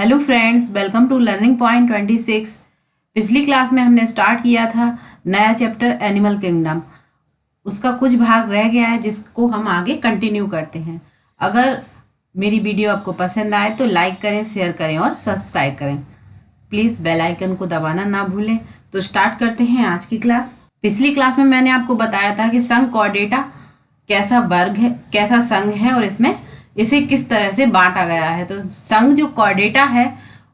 Hello friends, welcome to learning point 26। पिछली class में हमने स्टार्ट किया था नया चैप्टर एनिमल किंगडम। उसका कुछ भाग रह गया है जिसको हम आगे कंटिन्यू करते हैं। अगर मेरी वीडियो आपको पसंद आए तो लाइक करें, शेयर करें और सब्सक्राइब करें। प्लीज़ बेल आइकन को दबाना ना भूलें। तो स्टार्ट करते हैं आज की क्लास। पिछली क्लास में मैंने आपको बताया था कि संघ कॉर्डेटा कैसा वर्ग है, कैसा संघ है और इसमें इसे किस तरह से बांटा गया है। तो संघ जो कॉर्डेटा है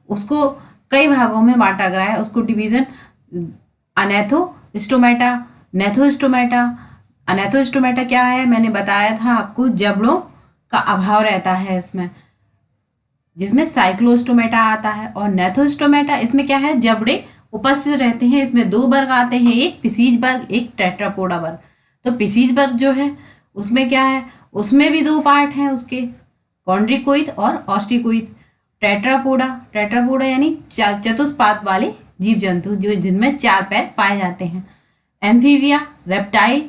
उसको कई भागों में बांटा गया है। उसको डिवीजन अनैथोस्टोमेटा, नैथोस्टोमेटा। अनैथोस्टोमेटा क्या है, मैंने बताया था आपको, जबड़ों का अभाव रहता है इसमें, जिसमें साइक्लोस्टोमेटा आता है। और नैथोस्टोमेटा, इसमें क्या है, जबड़े उपस्थित रहते हैं। इसमें दो वर्ग आते हैं, एक पिसीज वर्ग, एक टेट्रापोडा वर्ग। तो पिसीज वर्ग जो है उसमें क्या है, उसमें भी दो पार्ट हैं उसके, कॉन्ड्रिकोइड और ऑस्टिकोइड। टेट्रापोडा यानी चतुष्पाद वाले जीव जंतु जो जिनमें चार पैर पाए जाते हैं। एम्फीबिया, रेप्टाइल,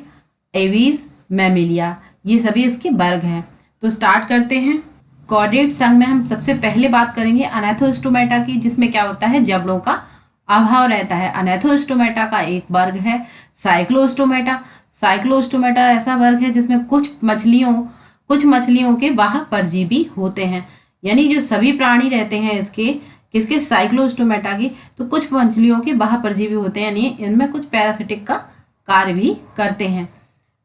एवीज, मैमिलिया, ये सभी इसके वर्ग हैं। तो स्टार्ट करते हैं। कॉर्डेट संघ में हम सबसे पहले बात करेंगे अनैथोस्टोमेटा की, जिसमें क्या होता है, जबड़ों का अभाव रहता है। अनैथोस्टोमेटा का एक वर्ग है साइक्लोस्टोमेटा। साइक्लोस्टोमेटा ऐसा वर्ग है जिसमें कुछ मछलियों के वाहक परजीवी होते हैं। यानी जो सभी प्राणी रहते हैं इसके किसके, साइक्लोस्टोमेटा के, तो कुछ मछलियों के वाहक परजीवी होते हैं, यानी इनमें कुछ पैरासिटिक का कार्य भी करते हैं।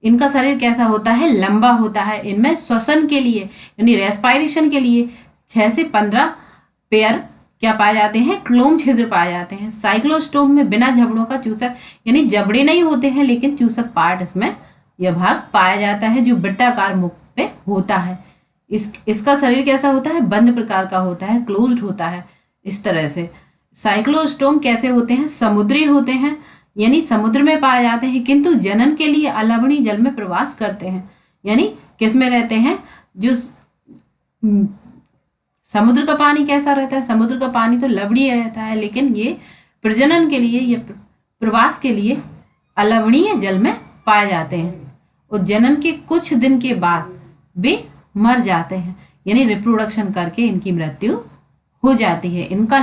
इनका शरीर कैसा होता है, लंबा होता है। इनमें श्वसन के लिए यानी रेस्पायरेशन के लिए 6 से 15 पेयर क्या पाए जाते हैं, क्लोम छिद्र पाए जाते हैं। साइक्लोस्टोम में बिना जबड़ों का चूसक, यानी जबड़े नहीं होते हैं लेकिन चूसक पार्ट इसमें यह भाग पाया जाता है, जो वृत्ताकार मुख पे होता है। इसका शरीर कैसा होता है, बंद प्रकार का होता है, क्लोज्ड होता है इस तरह से। साइक्लोस्टोम कैसे होते हैं, समुद्री होते हैं, यानी समुद्र में पाए जाते हैं, किंतु जनन के लिए अलवणीय जल में प्रवास करते हैं। यानी किस में रहते हैं, जो समुद्र का पानी कैसा रहता है, समुद्र का पानी तो लवणीय रहता है, लेकिन ये प्रजनन के लिए, ये प्रवास के लिए अलवणीय जल में पाए जाते हैं। और जनन के कुछ दिन के बाद वे मर जाते हैं, यानी रिप्रोडक्शन करके इनकी मृत्यु हो जाती है। इनका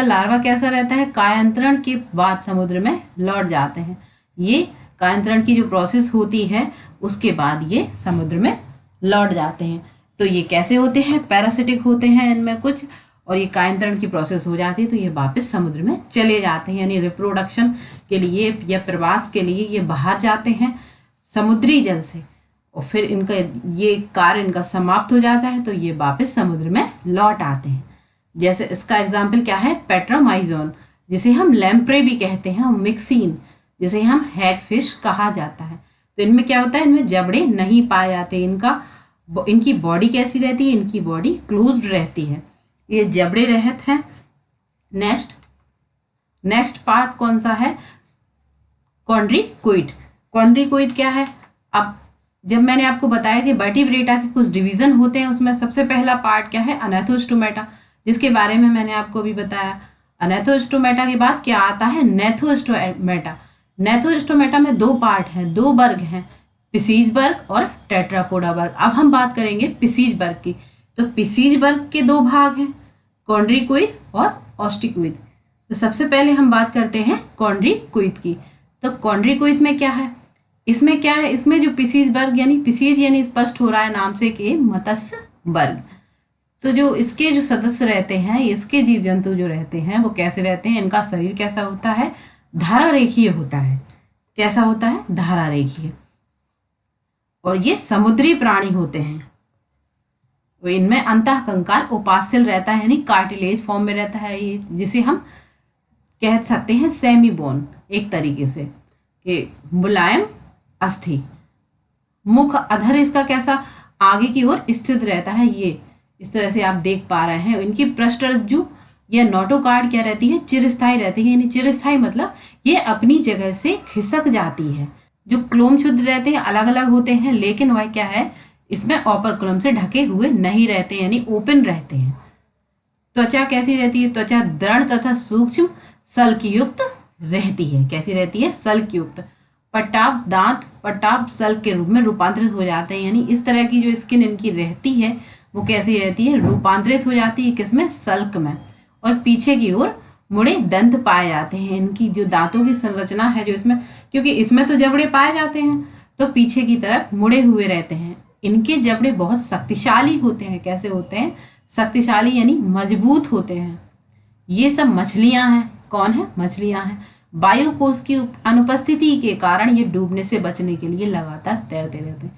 लार्वा कैसा रहता है, कायांतरण के बाद समुद्र में लौट जाते हैं। ये कायांतरण की जो प्रोसेस होती है उसके बाद ये समुद्र में लौट जाते हैं। तो ये कैसे होते हैं, पैरासिटिक होते हैं इनमें कुछ, और ये कायांतरण की प्रोसेस हो जाती है तो ये वापस समुद्र में चले जाते हैं, यानी रिप्रोडक्शन के लिए या प्रवास के लिए ये बाहर जाते हैं समुद्री जल से। और फिर इनका ये कार्य इनका समाप्त हो जाता है तो ये वापस समुद्र में लौट आते हैं। जैसे इसका एग्जाम्पल क्या है, पेट्रामाइजोन, जिसे हम लैम्प्रे भी कहते हैं, और मिक्सिन, जिसे हम हैगफिश कहा जाता है। तो इनमें क्या होता है, इनमें जबड़े नहीं पाए जाते। इनकी बॉडी कैसी रहती है, इनकी बॉडी क्लोज्ड रहती है, ये जबड़े रहित हैं। नेक्स्ट पार्ट कौन सा है, कॉन्ड्रिकोइड। कॉन्ड्रिकोइड क्या है, अब जब मैंने आपको बताया कि वर्टिब्रेटा के कुछ डिवीजन होते हैं, उसमें सबसे पहला पार्ट क्या है, अनैथोस्टोमेटा, जिसके बारे में मैंने आपको भी बताया। अनैथोस्टोमेटा के बाद क्या आता है, नैथोस्टोमेटा। नैथोस्टोमेटा में दो पार्ट हैं, दो वर्ग हैं, पिसीज वर्ग और टेट्रापोडा वर्ग। अब हम बात करेंगे पिसीज वर्ग की। तो पिसीज वर्ग के दो भाग हैं, कॉन्ड्रिकोइड और ऑस्टिकोइड। तो सबसे पहले हम बात करते हैं कॉन्ड्रिकोइड की। तो कॉन्ड्रिकोइड में क्या है, इसमें क्या है, इसमें जो पिसीज वर्ग, यानी पिसीज यानी स्पष्ट हो रहा है नाम से कि मत्स्य वर्ग। तो जो इसके जो सदस्य रहते हैं, इसके जीव जंतु जो रहते हैं वो कैसे रहते हैं, इनका शरीर कैसा होता है, धारा रेखीय होता है। कैसा होता है, धारा रेखीय। और ये समुद्री प्राणी होते हैं। तो इनमें अंतः कंकाल उपास्थल रहता है, यानी कार्टिलेज फॉर्म में रहता है ये, जिसे हम कह सकते हैं सेमी बोन एक तरीके से, कि मुलायम अस्थि। मुख अधर इसका कैसा आगे की ओर स्थित रहता है, ये इस तरह से आप देख पा रहे हैं। इनकी पृष्ठरज्जु या नोटोकार्ड क्या रहती है, चिरस्थायी रहती है, यानी चिरस्थायी मतलब ये अपनी जगह से खिसक जाती है। जो क्लोम छिद्र रहते हैं अलग अलग होते हैं, लेकिन वह क्या है, इसमें ऑपरकुलम से ढके हुए नहीं रहते, यानी ओपन रहते हैं। त्वचा कैसी रहती है, त्वचा दृढ़ तथा सूक्ष्म सल्क युक्त रहती है। कैसी रहती है, सल्क युक्त। पट्टाभ दांत पट्टाभ सल्क के रूप में रूपांतरित हो जाते हैं, यानी इस तरह की जो स्किन इनकी रहती है वो कैसी रहती है, रूपांतरित हो जाती है किसमें, सल्क में। और पीछे की ओर मुड़े दंत पाए जाते हैं। इनकी जो दांतों की संरचना है जो इसमें, क्योंकि इसमें तो जबड़े पाए जाते हैं तो पीछे की तरफ मुड़े हुए रहते हैं। इनके जबड़े बहुत शक्तिशाली होते हैं। कैसे होते हैं, शक्तिशाली यानी मजबूत होते हैं। ये सब मछलियां हैं। कौन है, मछलियां हैं। वायु कोष की अनुपस्थिति के कारण ये डूबने से बचने के लिए लगातार तैरते रहते हैं।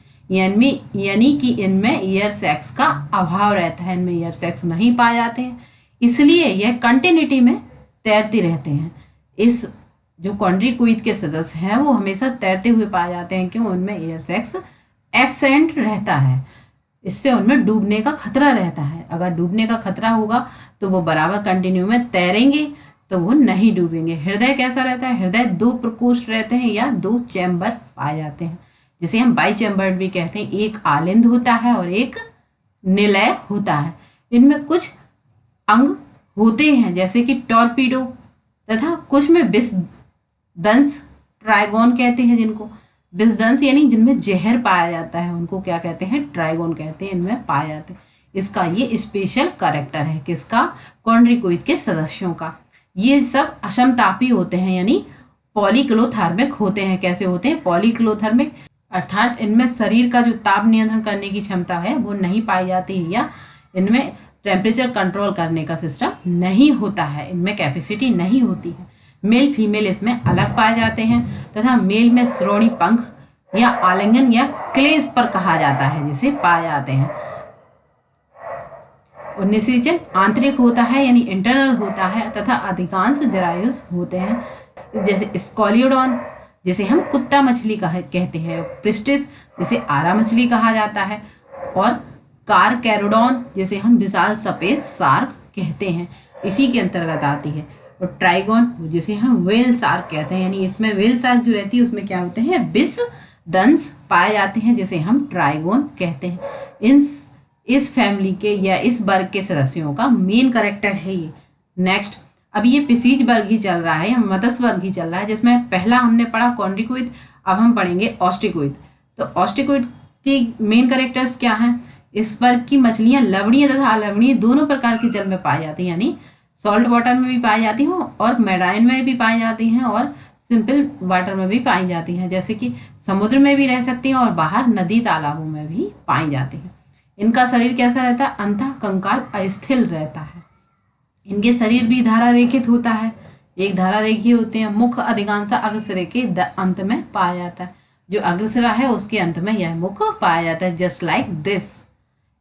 यानी कि इनमें एयर सैक्स का अभाव रहता है, इनमें एयर सैक्स नहीं पाए जाते हैं, इसलिए यह कंटिन्यूटी में तैरते रहते हैं। इस जो कॉन्ड्रीक्यूइड के सदस्य हैं वो हमेशा तैरते हुए पाए जाते हैं, क्यों, उनमें एयर सैक्स एब्सेंट रहता है। इससे उनमें डूबने का खतरा रहता है। अगर डूबने का खतरा होगा तो वो बराबर कंटिन्यू में तैरेंगे तो वो नहीं डूबेंगे। हृदय कैसा रहता है, हृदय 2 प्रकोष्ठ रहते हैं या 2 चैम्बर पाए जाते हैं, जिसे हम बाई चैम्बर्ड भी कहते हैं। एक आलिंद होता है और एक निलय होता है। इनमें कुछ अंग होते हैं जैसे कि टॉर्पीडो, तथा कुछ में विषदंश ट्राइगोन कहते हैं, जिनको विषदंश यानी जिनमें जहर पाया जाता है उनको क्या कहते हैं, ट्राइगोन कहते हैं, इनमें पाए जाते हैं। इसका ये स्पेशल कैरेक्टर है, किसका, कॉन्ड्रीक्यूइड के सदस्यों का। ये सब असमतापी होते हैं यानी पॉलीक्लोथर्मिक होते हैं। कैसे होते हैं, पॉलीक्लोथर्मिक, अर्थात इनमें शरीर का जो ताप नियंत्रण करने की क्षमता है वो नहीं पाई जाती है, या इनमें टेम्परेचर कंट्रोल करने का सिस्टम नहीं होता है, इनमें कैपेसिटी नहीं होती है। मेल फीमेल इसमें अलग पाए जाते हैं, तथा मेल में श्रोणी पंख या आलिंगन या क्लेश पर कहा जाता है जिसे पाए जाते हैं। और निषेचन आंतरिक होता है यानी इंटरनल होता है, तथा अधिकांश जरायुज होते हैं, जैसे स्कॉलियोडॉन जिसे हम कुत्ता मछली कहते हैं, प्रिस्टिस जिसे आरा मछली कहा जाता है, और कारकैरोडॉन जिसे हम विशाल सफेद शार्क कहते हैं, इसी के अंतर्गत आती है। और ट्राइगोन जिसे हम व्हेल शार्क कहते हैं, यानी इसमें व्हेल शार्क जो रहती है उसमें क्या होते हैं, विष दंश पाए जाते हैं जिसे हम ट्राइगोन कहते हैं। इस फैमिली के या इस वर्ग के सदस्यों का मेन कैरेक्टर है ये। नेक्स्ट, अब ये पिसीज वर्ग ही चल रहा है या मत्स्य वर्ग ही चल रहा है, जिसमें पहला हमने पढ़ा कॉन्ड्रीक्यूइड, अब हम पढ़ेंगे ऑस्ट्रिकोइड। तो ऑस्ट्रिकोइड के मेन कैरेक्टर्स क्या हैं, इस वर्ग की मछलियां लवणीय तथा अलवणीय दोनों प्रकार के जल में पाई जाती हैं, यानी सॉल्ट वाटर में भी पाई जाती हैं और मैराइन में भी पाई जाती हैं और सिंपल वाटर में भी पाई जाती हैं, जैसे कि समुद्र में भी रह सकती हैं और बाहर नदी तालाबों में भी पाई जाती हैं। इनका शरीर कैसा रहता है, अंतः कंकाल अस्थिर रहता है। इनके शरीर भी धारा रेखित होता है, एक धारा रेखीय होते हैं। मुख अधिकांश अग्रसिरे के अंत में पाया जाता है, जो अग्रसिरा है उसके अंत में यह मुख पाया जाता है, जस्ट लाइक दिस।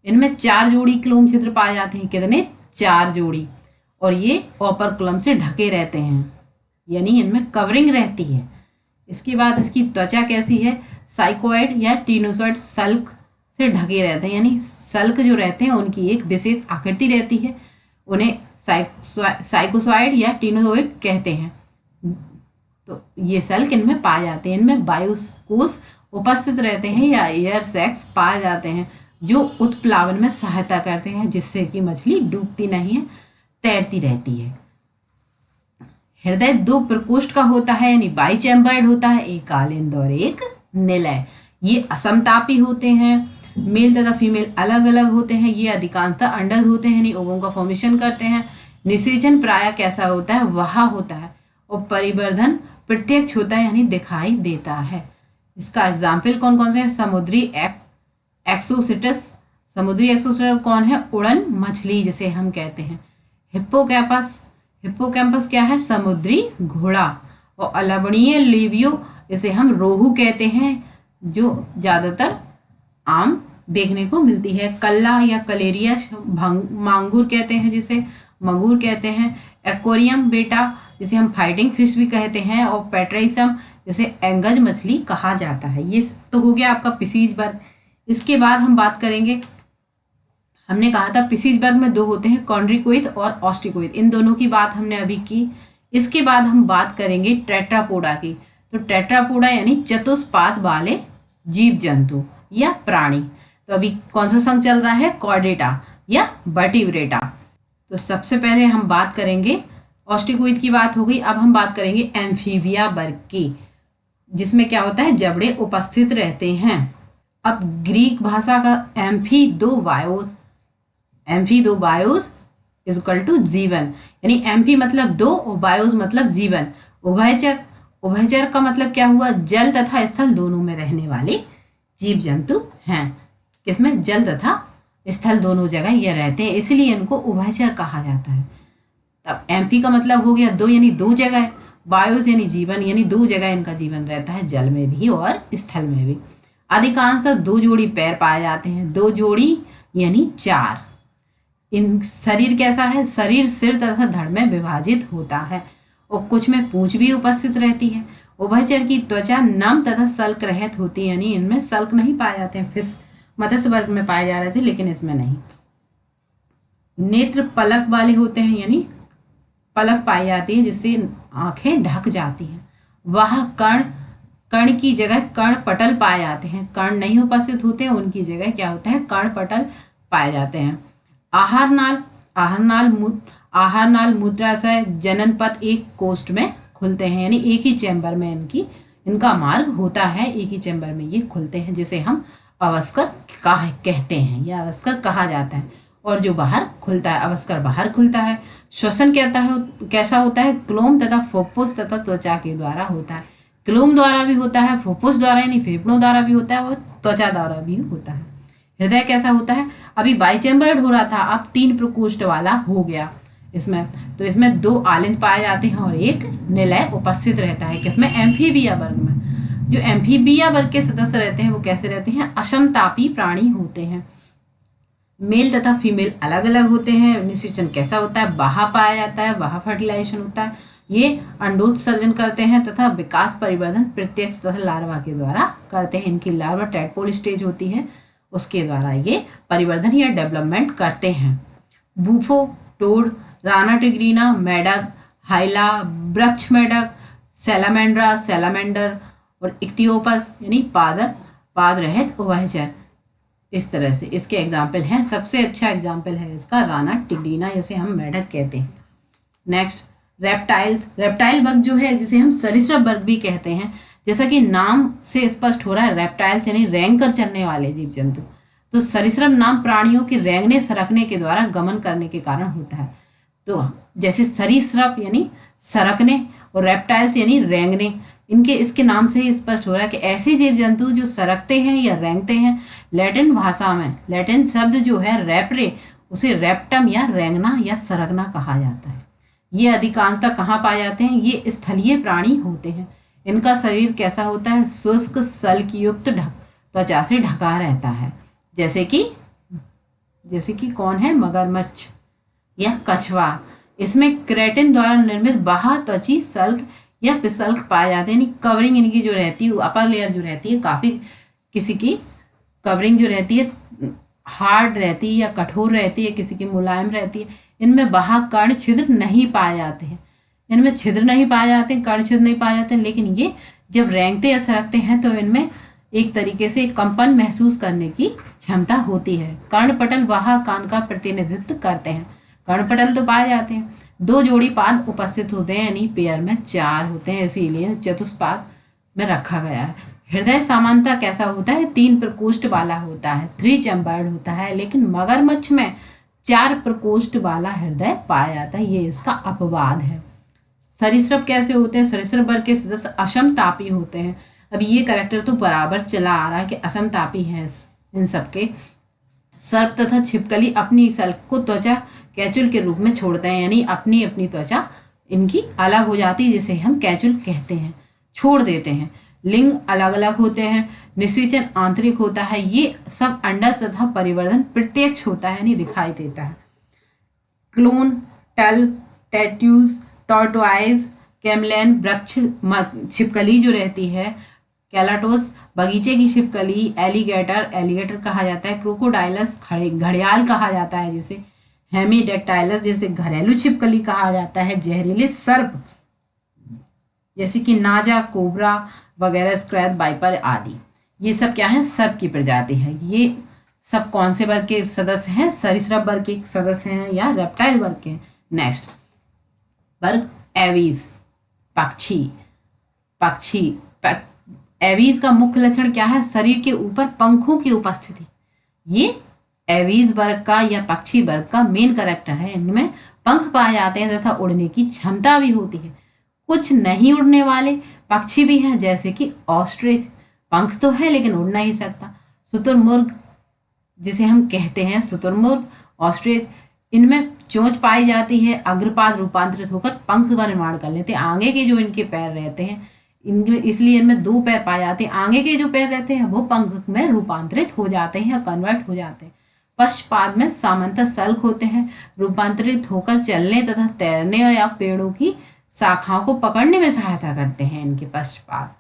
इनमें 4 जोड़ी क्लोम छिद्र पाए जाते हैं, कितने, 4 जोड़ी, और ये ओपरकुलम से ढके रहते हैं, यानी इनमें कवरिंग रहती है। इसके बाद इसकी त्वचा कैसी है, साइकोइड या टीनोसॉइड सल्क से ढके रहते हैं, यानी सल्क जो रहते हैं उनकी एक विशेष आकृति रहती है, उन्हें साइकोसॉइड या टीनोसॉइड कहते हैं। तो ये सल्क इनमें पाए जाते हैं। इनमें वायु कोष उपस्थित रहते हैं या एयर सैक्स पाए जाते हैं, जो उत्प्लावन में सहायता करते हैं, जिससे कि मछली डूबती नहीं है, तैरती रहती है। हृदय 2 प्रकोष्ठ का होता है यानी बाई चैम्बर्ड होता है, एक आलिंद और एक निलय। ये असमतापी होते हैं, मेल तथा फीमेल अलग अलग होते हैं। ये अधिकांशतः अंडज होते हैं यानी ओवम का फॉर्मेशन करते हैं। निषेचन प्राय कैसा होता है, वहा होता है, और परिवर्धन प्रत्यक्ष होता है यानी दिखाई देता है। इसका एग्जाम्पल कौन कौन से हैं, समुद्री एक्सोसिटस, समुद्री एक्सोसिटस कौन है, उड़न मछली जिसे हम कहते हैं। हिप्पोकैम्पस, हिप्पोकैम्पस क्या है, समुद्री घोड़ा। और अलवणीय लेवियो जिसे हम रोहू कहते हैं, जो ज्यादातर आम देखने को मिलती है। कल्ला या कलेरिया मांगूर कहते हैं, जिसे मगूर कहते हैं। एक्वेरियम बेटा जिसे हम फाइटिंग फिश भी कहते हैं, और पेट्राइसम जिसे एंगज मछली कहा जाता है। ये तो हो गया आपका पिसीज वर्ग। इसके बाद हम बात करेंगे, हमने कहा था पिसीज वर्ग में 2 होते हैं, कॉन्ड्रीक्यूइड और ऑस्ट्रिकोइड, इन दोनों की बात हमने अभी की। इसके बाद हम बात करेंगे टेट्रापोडा की। तो टेट्रापोडा यानी चतुष्पाद वाले जीव जंतु या प्राणी। तो अभी कौन सा संघ चल रहा है, कॉर्डेटा या वर्टिब्रेटा। तो सबसे पहले हम बात करेंगे, ऑस्ट्रिकोइड की बात हो गई, अब हम बात करेंगे एम्फीबिया वर्ग की, जिसमें क्या होता है, जबड़े उपस्थित रहते हैं। अब ग्रीक भाषा का एम्फी 2 वायोस एम्फी दो बायोस इज इक्वल टू जीवन, यानी एम्फी मतलब दो और बायोस मतलब जीवन। उभयचर, उभयचर का मतलब क्या हुआ, जल तथा स्थल दोनों में रहने वाले जीव जंतु हैं। किसमें, जल तथा स्थल दोनों जगह ये रहते हैं, इसलिए इनको उभयचर कहा जाता है। तब एम्फी का मतलब हो गया दो, यानी दो जगह, बायोस यानी जीवन, यानी दो जगह इनका जीवन रहता है, जल में भी और स्थल में भी। अधिकांशतः दो जोड़ी पैर पाए जाते हैं, दो जोड़ी यानी चार। इन शरीर कैसा है, शरीर सिर तथा धड़ में विभाजित होता है और कुछ में पूंछ भी उपस्थित रहती है। उभयचर की त्वचा नम तथा सल्क रहित होती है, यानी इनमें सल्क नहीं पाए जाते हैं, फिश मत्स्य वर्ग में पाए जा रहे थे लेकिन इसमें नहीं। नेत्र पलक वाले होते हैं, यानी पलक पाई जाती है जिससे आंखें ढक जाती हैं। वह कर्ण, कर्ण की जगह कर्ण पटल पाए जाते हैं, कर्ण नहीं उपस्थित होते हैं, उनकी जगह क्या होता है, कर्ण पटल पाए जाते हैं। आहार नाल, आहार नाल मूत्राशय जनन पथ एक कोष्ठ में खुलते हैं, यानी एक ही चैम्बर में इनका मार्ग होता है, एक ही चैम्बर में ये खुलते हैं, जिसे हम अवस्कर कहते हैं या अवस्कर कहा जाता है। और जो बाहर खुलता है, अवस्कर बाहर खुलता है। श्वसन कहता है कैसा होता है, क्लोम तथा फुफ्फुस तथा त्वचा के द्वारा होता है। क्लोम द्वारा भी होता है, फुफ्फुस द्वारा यानी फेफड़ों द्वारा भी होता है और त्वचा द्वारा भी होता है। हृदय कैसा होता है, अभी बाइचेम्बर्ड हो रहा था, अब 3 प्रकोष्ठ वाला हो गया इसमें। तो इसमें 2 आलिंद पाए जाते हैं और एक निलय उपस्थित रहता है। किसमें, एम्फीबिया वर्ग में। जो एम्फीबिया वर्ग के सदस्य रहते हैं वो कैसे रहते हैं, असमतापी प्राणी होते हैं। मेल तथा फीमेल अलग अलग होते हैं। निषेचन कैसा होता है, बाहा पाया जाता है, बाहा फर्टिलाइजेशन होता है। ये अंडोत्सर्जन करते हैं तथा विकास परिवर्धन प्रत्यक्ष तथा लार्वा के द्वारा करते हैं। इनकी लार्वा टैडपोल स्टेज होती है, उसके द्वारा ये परिवर्धन या डेवलपमेंट करते हैं। बूफो, टोड, राना टिग्रीना, मेढक, हाइला, वृक्ष मेढक, सैलामेंड्रा, सैलामेंडर और इक्तियोपस यानी पाद रहित उभयचर। इस तरह से इसके एग्जाम्पल हैं। सबसे अच्छा एग्जाम्पल है इसका राना टिग्रीना, जैसे हम मेढक कहते हैं। Next, reptiles. रेप्टाइल वर्ग जो है जिसे हम सरीसृप वर्ग भी कहते हैं, जैसा कि नाम से स्पष्ट हो रहा है, रेप्टाइल्स यानी रेंग कर चलने वाले जीव जंतु। तो सरीसृप नाम प्राणियों के रेंगने सरकने के द्वारा गमन करने के कारण होता है। तो जैसे सरीसृप यानी सरकने और रेप्टाइल्स यानी रेंगने, इनके इसके नाम से ही स्पष्ट हो रहा है कि ऐसे जीव जंतु जो सरकते हैं या रेंगते हैं। लैटिन भाषा में लैटिन शब्द जो है रेपरे, उसे रेप्टम या रेंगना या सरकना कहा जाता है। ये अधिकांशतः कहाँ पाए जाते हैं, ये स्थलीय प्राणी होते हैं। इनका शरीर कैसा होता है, शुष्क सल्कयुक्त त्वचा से ढका रहता है, जैसे कि कौन है, मगरमच्छ या कछुआ। इसमें क्रेटिन द्वारा निर्मित बाह्य त्वची सल्क या पिसल्क पाए जाते हैं, यानी कवरिंग इनकी जो रहती है, अपर लेयर जो रहती है, काफ़ी किसी की कवरिंग जो रहती है हार्ड रहती है या कठोर रहती है, किसी की मुलायम रहती है। इनमें बाह्य कर्ण छिद्र नहीं पाए जाते हैं, इनमें छिद्र नहीं पाए जाते हैं, कर्ण छिद्र नहीं पाए जाते हैं, लेकिन ये जब रेंगते या सरकते हैं तो इनमें एक तरीके से कंपन महसूस करने की क्षमता होती है। कर्णपटल बाह्य कान का प्रतिनिधित्व करते हैं। कर्णपटल तो पाए जाते हैं। 2 जोड़ी पाद उपस्थित होते हैं, यानी पेयर में 4 होते हैं, इसीलिए चतुष्पाद में रखा गया है। हृदय सामान्यतः कैसा होता है, 3 प्रकोष्ठ वाला होता है, 3 चैम्बर्ड होता है, लेकिन मगरमच्छ में 4 प्रकोष्ठ वाला हृदय पाया जाता है, ये इसका अपवाद है। सरीसृप कैसे होते हैं, सरीसृप वर्ग के सदस्य असमतापी होते हैं। अब ये कैरेक्टर तो बराबर चला आ रहा है कि असमतापी है इन सबके। सर्प तथा छिपकली अपनी सल्क को त्वचा कैचुल के रूप में छोड़ते हैं, यानी अपनी अपनी त्वचा इनकी अलग हो जाती है, जिसे हम कैचुल कहते हैं, छोड़ देते हैं। लिंग अलग अलग होते हैं। निषेचन आंतरिक होता है। ये सब अंडज तथा परिवर्धन प्रत्यक्ष होता है, यानी दिखाई देता है। क्लोन, टल, टैट्यूज, टॉर्टवाइज, कैमलैन, वृक्ष छिपकली जो रहती है, कैलाटोस बगीचे की छिपकली, एलिगेटर कहा जाता है, क्रोकोडाइलस घड़ियाल कहा जाता है, जिसे हेमीडेक्टाइलस जैसे घरेलू छिपकली कहा जाता है, जहरीले सर्प जैसे कि नाजा, कोबरा वगैरह, स्क्रैच वाइपर आदि। ये सब क्या है, सर्प की प्रजाति है। ये सब कौन से वर्ग के सदस्य हैं, सरीसृप वर्ग के सदस्य हैं या रेप्टाइल वर्ग के। नेक्स्ट वर्ग एवीज, पक्षी। एवीज का मुख्य लक्षण क्या है, शरीर के ऊपर पंखों की उपस्थिति। ये एवीज वर्ग का या पक्षी वर्ग का मेन कैरेक्टर है। इनमें पंख पाए जाते हैं तथा उड़ने की क्षमता भी होती है। कुछ नहीं उड़ने वाले पक्षी भी हैं, जैसे कि ऑस्ट्रिच, पंख तो है लेकिन उड़ नहीं सकता। शुतुरमुर्ग, जिसे हम कहते हैं शुतुरमुर्ग, ऑस्ट्रिच, इनमें चोंच पाई जाती है, अग्रपाद रूपांतरित होकर पंख का निर्माण कर लेते हैं। आगे के जो इनके पैर रहते हैं, इनमें इसलिए इनमें 2 पैर पाए जाते हैं। आगे के जो पैर रहते हैं वो पंख में रूपांतरित हो जाते हैं या कन्वर्ट हो जाते हैं। पश्चपाद में सामान्यतः सल्क होते हैं, रूपांतरित होकर चलने तथा तैरने या पेड़ों की शाखाओं को पकड़ने में सहायता करते हैं इनके पश्चपाद।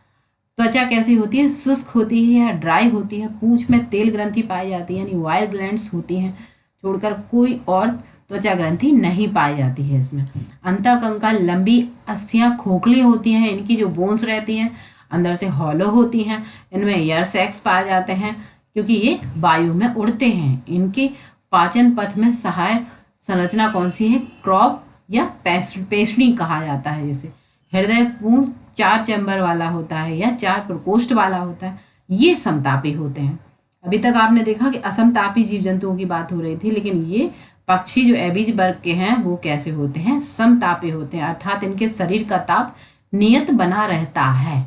त्वचा कैसी होती है? शुष्क होती है या ड्राई होती है। पूंछ में तेल ग्रंथि पाई जाती है, यानी वायर ग्लैंड्स होती हैं, छोड़कर कोई और त्वचा ग्रंथि नहीं पाई जाती है इसमें। अंतःकंकाल लंबी अस्थियां खोखली होती हैं, इनकी जो बोन्स रहती हैं अंदर से हॉलो होती हैं। इनमें एयर सैक्स पाए जाते हैं क्योंकि ये वायु में उड़ते हैं। इनके पाचन पथ में सहायक संरचना कौन सी है? क्रॉप या पेस्ट्री कहा जाता है जिसे। हृदय पूर्ण 4 चैम्बर वाला होता है या 4 प्रकोष्ठ वाला होता है। ये समतापी होते हैं। अभी तक आपने देखा कि असमतापी जीव जंतुओं की बात हो रही थी, लेकिन ये पक्षी जो एबीज वर्ग के हैं वो कैसे होते हैं? समतापी होते हैं, अर्थात इनके शरीर का ताप नियत बना रहता है।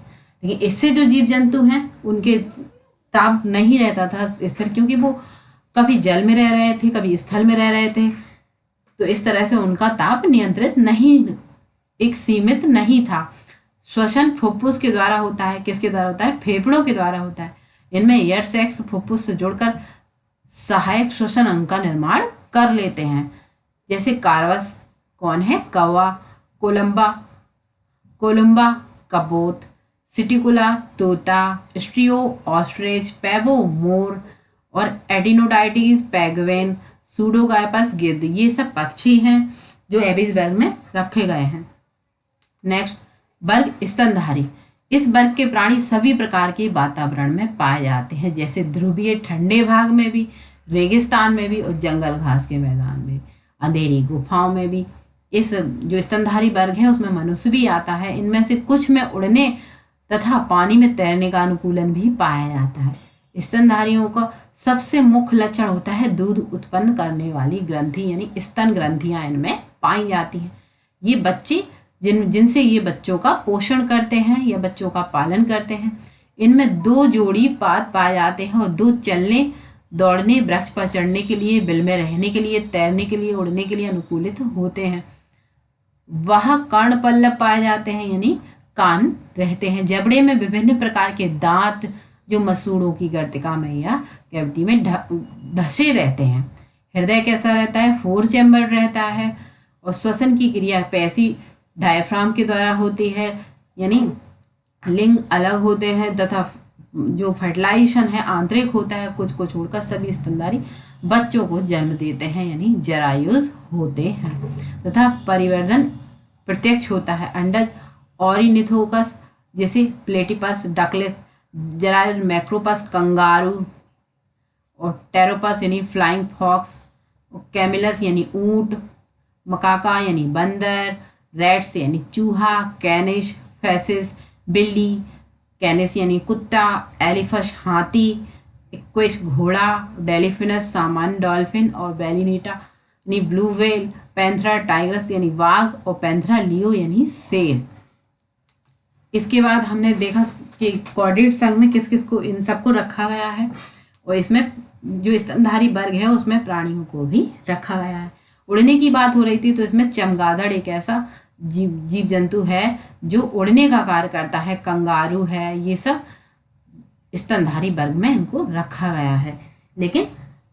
लेकिन इससे जो जीव जंतु हैं उनके ताप नहीं रहता था स्थिर, क्योंकि वो कभी जल में रह रहे थे, कभी स्थल में रह रहे थे, तो इस तरह से उनका ताप नियंत्रित नहीं, एक सीमित नहीं था। श्वसन फुफ्फुस के द्वारा होता है। किसके द्वारा होता है? फेफड़ों के द्वारा होता है। इनमें एयर सैक्स फुफ्फुस से जुड़कर सहायक श्वसन अंग का निर्माण कर लेते हैं, जैसे कार्वस कौन है? कौवा, कोलंबा कबूत, सिटिकुला तोता, स्ट्रियो ऑस्ट्रिच, पैवो मोर और एडिनोडाइटिस पैगवेन, सूडोगाइपस गिद्ध, ये सब पक्षी हैं जो एबीज वर्ग में रखे गए हैं। नेक्स्ट, वर्ग स्तनधारी। इस वर्ग के प्राणी सभी प्रकार के वातावरण में पाए जाते हैं, जैसे ध्रुवीय ठंडे भाग में भी, रेगिस्तान में भी और जंगल घास के मैदान में, अंधेरी गुफाओं में भी। इस जो स्तनधारी वर्ग है उसमें मनुष्य भी आता है। इनमें से कुछ में उड़ने तथा पानी में तैरने का अनुकूलन भी पाया जाता है। स्तनधारियों का सबसे मुख्य लक्षण होता है दूध उत्पन्न करने वाली ग्रंथि, यानी स्तन ग्रंथियां इनमें पाई जाती हैं। ये बच्चे जिनसे ये बच्चों का पोषण करते हैं या बच्चों का पालन करते हैं। इनमें 2 जोड़ी पाद पाए जाते हैं और 2 चलने, दौड़ने, वृक्ष पर चढ़ने के लिए, बिल में रहने के लिए, तैरने के लिए, उड़ने के लिए अनुकूलित होते हैं। वह कर्ण पल्लव पाए जाते हैं, यानी कान रहते हैं। जबड़े में विभिन्न प्रकार के दांत जो मसूड़ों की गर्तिका में या कैविटी में धसे रहते हैं। हृदय कैसा रहता है? 4 चैम्बर रहता है और श्वसन की क्रिया पैसी डायफ्राम के द्वारा होती है, यानी लिंग अलग होते हैं तथा जो फर्टिलाइजेशन है आंतरिक होता है। कुछ को छोड़कर सभी स्तनधारी बच्चों को जन्म देते हैं, यानी जरायुज होते हैं तथा परिवर्धन प्रत्यक्ष होता है। अंडज ऑरिनिथोकस जैसे प्लेटिपस, डकलेस, जरायुज मैक्रोपस, कंगारू और टेरोपस यानी फ्लाइंग फॉक्स, कैमिलस यानी ऊंट, मकाका यानी बंदर, रैट्स यानी चूहा, कैनिश, फैसिस बिल्ली, कैनिस यानी कुत्ता, एलिफस हाथी, इक्वेश घोड़ा, डेलिफिनस सामान्य डॉल्फिन और बेलिनीटा यानी ब्लू व्हेल, पैंथरा टाइग्रस यानी वाघ और पैंथरा लियो यानी शेर। इसके बाद हमने देखा कि कॉर्डेट संघ में किस किस को इन सबको रखा गया है और इसमें जो स्तनधारी वर्ग है उसमें प्राणियों को भी रखा गया है। उड़ने की बात हो रही थी तो इसमें चमगादड़ एक ऐसा जीव जंतु है जो उड़ने का कार्य करता है। कंगारू है, ये सब स्तनधारी वर्ग में इनको रखा गया है। लेकिन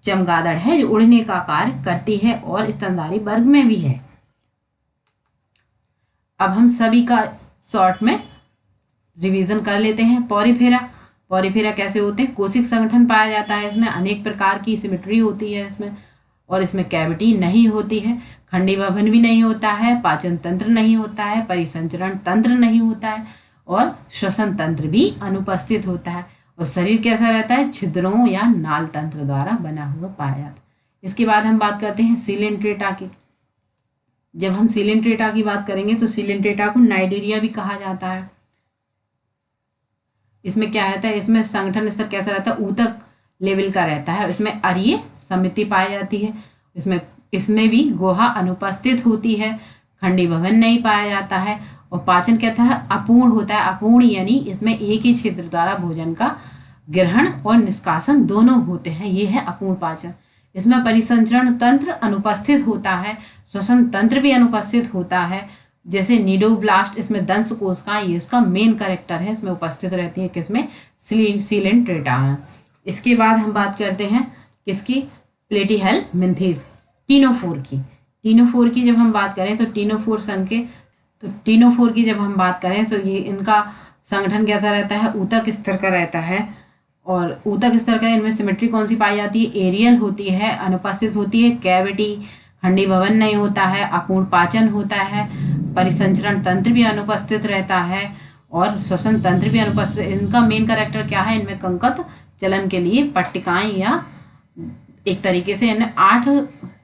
चमगादड़ है जो उड़ने का कार्य करती है और स्तनधारी वर्ग में भी है। अब हम सभी का शॉर्ट में रिवीजन कर लेते हैं। पॉरीफेरा कैसे होते हैं? कोशिक संगठन पाया जाता है इसमें, अनेक प्रकार की सिमेट्री होती है इसमें और इसमें कैविटी नहीं होती है, खंडी भवन भी नहीं होता है, पाचन तंत्र नहीं होता है, परिसंचरण तंत्र नहीं होता है और श्वसन तंत्र भी अनुपस्थित होता है। और शरीर कैसा रहता है? छिद्रों या नाल तंत्र द्वारा बना हुआ पाया जाता है। इसके बाद हम बात करते हैं सीलेंट्रेटा की। जब हम सीलेंट्रेटा की बात करेंगे तो सीलेंट्रेटा को नाइडेरिया भी कहा जाता है। इसमें क्या रहता है? इसमें संगठन स्तर कैसा रहता है? ऊतक लेवल का रहता है। इसमें अरीय समिति पाई जाती है। इसमें भी गुहा अनुपस्थित होती है, खंडी भवन नहीं पाया जाता है। और पाचन कहता है अपूर्ण होता है, अपूर्ण यानी इसमें एक ही छिद्र द्वारा भोजन का ग्रहण और निष्कासन दोनों होते हैं, ये है अपूर्ण पाचन। इसमें परिसंचरण तंत्र अनुपस्थित होता है, श्वसन तंत्र भी अनुपस्थित होता है। जैसे नीडोब्लास्ट, इसमें दंश कोशिकाएं, ये इसका मेन कैरेक्टर है, इसमें उपस्थित रहती है किसमें, सीलेंट्रेटा में। इसके बाद हम बात करते हैं किसकी, प्लेटीहेल्मिन्थेस, टीनोफोर की। टीनोफोर की जब हम बात करें तो टीनोफोर संघ के, तो टीनोफोर की जब हम बात करें तो ये इनका संगठन कैसा रहता है, ऊतक स्तर का रहता है। और ऊतक स्तर का इनमें सिमेट्री कौन सी पाई जाती है, एरियल होती है, अनुपस्थित होती है, कैविटी, खंडी भवन नहीं होता है, अपूर्ण पाचन होता है, परिसंचरण तंत्र भी अनुपस्थित रहता है और श्वसन तंत्र भी अनुपस्थित। इनका मेन कैरेक्टर क्या है, इनमें कंकत चलन के लिए पट्टिकाएं या एक तरीके से इन्हें 8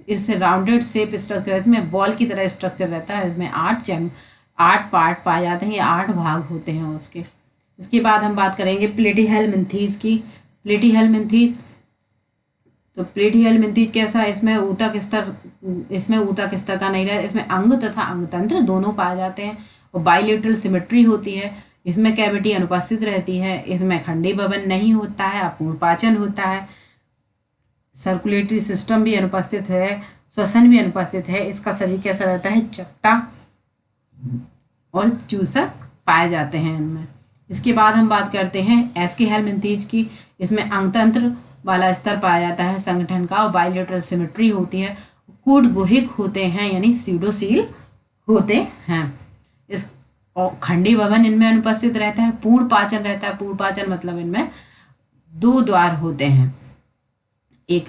इस राउंडेड शेप स्ट्रक्चर है, इसमें बॉल की तरह स्ट्रक्चर रहता है, इसमें 8 पार्ट पाए जाते हैं, ये 8 भाग होते हैं उसके। इसके बाद हम बात करेंगे प्लेटीहेल्मिन्थेस की। प्लेटीहेल्मिन्थेस, तो प्लेटीहेल्मिन्थेस कैसा है, इसमें ऊतक स्तर का नहीं रहता, इसमें अंग तथा अंग तंत्र दोनों पाए जाते हैं और बाइलेटरल सिमेट्री होती है। इसमें कैविटी अनुपस्थित रहती है, इसमें खंडी भवन नहीं होता है, अपूर्ण पाचन होता है, सर्कुलेटरी सिस्टम भी अनुपस्थित है, श्वसन भी अनुपस्थित है। इसका शरीर कैसा रहता है, चपटा और चूसक पाए जाते हैं इनमें। इसके बाद हम बात करते हैं एस्कीहेल्मिन्थेस की। इसमें अंगतंत्र वाला स्तर पाया जाता है संगठन का और बाइलेटरल सिमेट्री होती है, कूट गुहिक होते हैं यानी सीडोसील होते हैं। इस और खंडी भवन इनमें अनुपस्थित रहता है, पूर्ण पाचन रहता है। पूर्ण पाचन मतलब इनमें 2 द्वार होते हैं, एक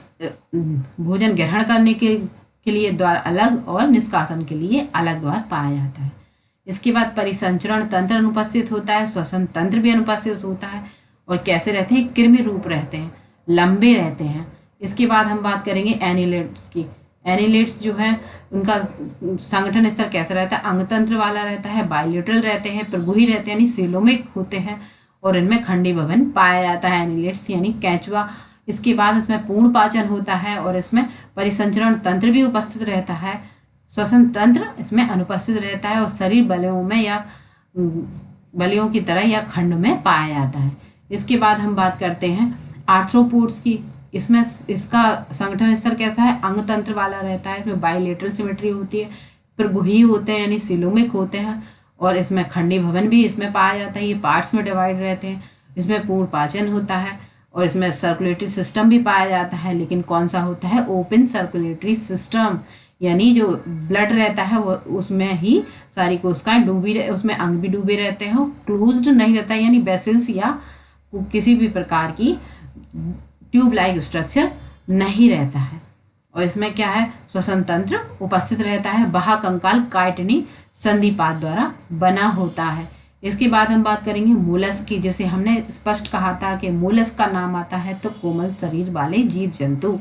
भोजन ग्रहण करने के लिए द्वार अलग और निष्कासन के लिए अलग द्वार पाया जाता है। इसके बाद परिसंचरण तंत्र अनुपस्थित होता है, श्वसन तंत्र भी अनुपस्थित होता है और कैसे रहते हैं, कृमि रूप रहते हैं, लंबे रहते हैं। इसके बाद हम बात करेंगे एनिलेट्स की। एनिलेट्स जो है उनका संगठन स्तर कैसा रहता है, अंगतंत्र वाला रहता है, बाइलेटरल रहते हैं, प्रगुही रहते हैं यानी सीलोमिक होते हैं और इनमें खंडी भवन पाया जाता है, एनिलेट्स यानी कैचुआ। इसके बाद इसमें पूर्ण पाचन होता है और इसमें परिसंचरण तंत्र भी उपस्थित रहता है, श्वसन तंत्र इसमें अनुपस्थित रहता है और शरीर बलियों में या बलियों की तरह या खंड में पाया जाता है। इसके बाद हम बात करते हैं आर्थ्रोपोड्स की। इसमें इसका संगठन स्तर कैसा है, अंग तंत्र वाला रहता है, इसमें बाइलेटरल सिमेट्री होती है, प्रगुही होते हैं यानी सिलोमिक होते हैं और इसमें खंडी भवन भी इसमें पाया जाता है। ये पार्ट्स में डिवाइड रहते हैं। इसमें पूर्ण पाचन होता है और इसमें सर्कुलेटरी सिस्टम भी पाया जाता है, लेकिन कौन सा होता है, ओपन सर्कुलेटरी सिस्टम, यानी जो ब्लड रहता है वो उसमें ही सारी कोशिकाएं डूबी, उसमें अंग भी डूबे रहते हैं, क्लोज्ड नहीं रहता है यानी वेसल्स या किसी भी प्रकार की ट्यूब लाइक स्ट्रक्चर नहीं रहता है। और इसमें क्या है, श्वसन तंत्र उपस्थित रहता है, बाह्य कंकाल काइटिनी संधिपाद द्वारा बना होता है। इसके बाद हम बात करेंगे मोलस्क की। जैसे हमने स्पष्ट कहा था कि मोलस्क का नाम आता है तो कोमल शरीर वाले जीव जंतु।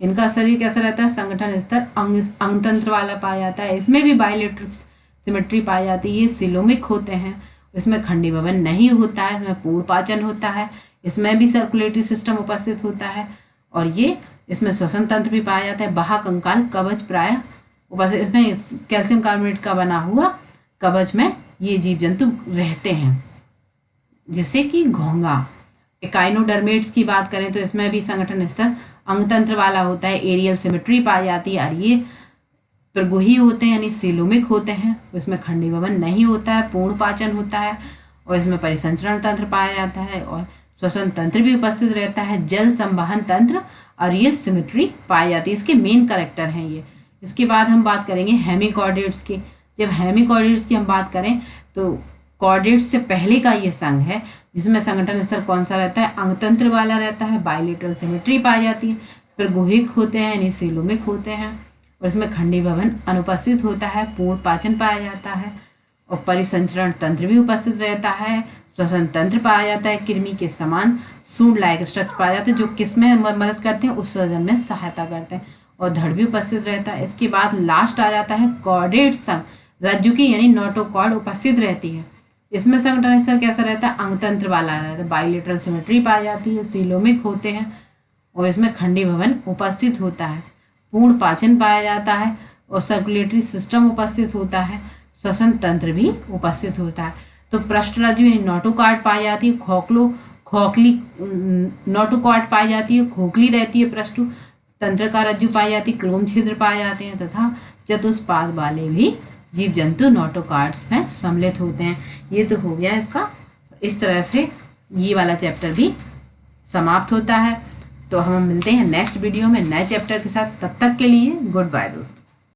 इनका शरीर कैसा रहता है, संगठन स्तर अंग तंत्र वाला पाया जाता है, इसमें भी बाइलेटरल सिमेट्री पाई जाती है, ये सिलोमिक होते हैं, इसमें खंडी भवन नहीं होता है, इसमें पूर्ण पाचन होता है, इसमें भी सर्कुलेटरी सिस्टम उपस्थित होता है और ये इसमें श्वसन तंत्र भी पाया जाता है, बाह्य कंकाल कवच प्राय उपस्थित, इसमें कैल्शियम कार्बोनेट का बना हुआ कवच में ये जीव जंतु रहते हैं, जैसे कि घोंघा। एकाइनोडर्मेट्स की बात करें तो इसमें भी संगठन स्तर अंगतंत्र वाला होता है, एरियल सिमेट्री पाई जाती है और ये प्रगुही होते हैं यानी सिलोमिक होते हैं, इसमें खंडी भवन नहीं होता है, पूर्ण पाचन होता है और इसमें परिसंचरण तंत्र पाया जाता है और श्वसन तंत्र भी उपस्थित रहता है, जल संवहन तंत्र और ये सिमेट्री पाई जाती है, इसके मेन कैरेक्टर हैं ये। इसके बाद हम बात करेंगे हेमिकॉर्डेट्स की। जब हेमिकॉर्डेट्स की हम बात करें तो कॉर्डेट्स से पहले का ये संघ है जिसमें संगठन स्तर कौन सा रहता है, अंगतंत्र वाला रहता है, बाइलेटरल सिमेट्री पाई जाती है, फिर गुहिक होते हैं यानी सिलोमिक होते हैं और इसमें खंडी भवन अनुपस्थित होता है, पूर्ण पाचन पाया जाता है और परिसंचरण तंत्र भी उपस्थित रहता है, श्वसन तंत्र पाया जाता है, कृमि के समान सूंड लायक स्ट्रक्चर पाया जाता है जो किसमें मदद करते हैं, उत्सर्जन में सहायता करते हैं और धड़ भी उपस्थित रहता है। इसके बाद लास्ट आ जाता है कॉर्डेट संघ, रज्जुकी यानी नोटोकॉर्ड उपस्थित रहती है। इसमें संगठन स्तर कैसा रहता है, अंगतंत्र वाला रहता है, बाइलेटरल सिमेट्री पाई जाती है, सिलोमिक होते हैं और इसमें खंडी भवन उपस्थित होता है। पूर्ण पाचन पाया जाता है और सर्कुलेटरी सिस्टम उपस्थित होता है। श्वसन तंत्र भी उपस्थित होता है। तो पृष्ठरज्जु यानी नोटोकॉर्ड पाई जाती है। खोखली नोटोकॉर्ड पाई जाती है, खोखली रहती है। पृष्ठ तंत्रिका रज्जु पाई जाती है, क्लोम छिद्र पाए जाते हैं तथा चतुष्पाद वाले भी जीव जंतु नोटोकॉर्ड्स में सम्मिलित होते हैं। ये तो हो गया इसका। इस तरह से ये वाला चैप्टर भी समाप्त होता है। तो हम मिलते हैं नेक्स्ट वीडियो में नए चैप्टर के साथ। तब तक के लिए गुड बाय दोस्तों।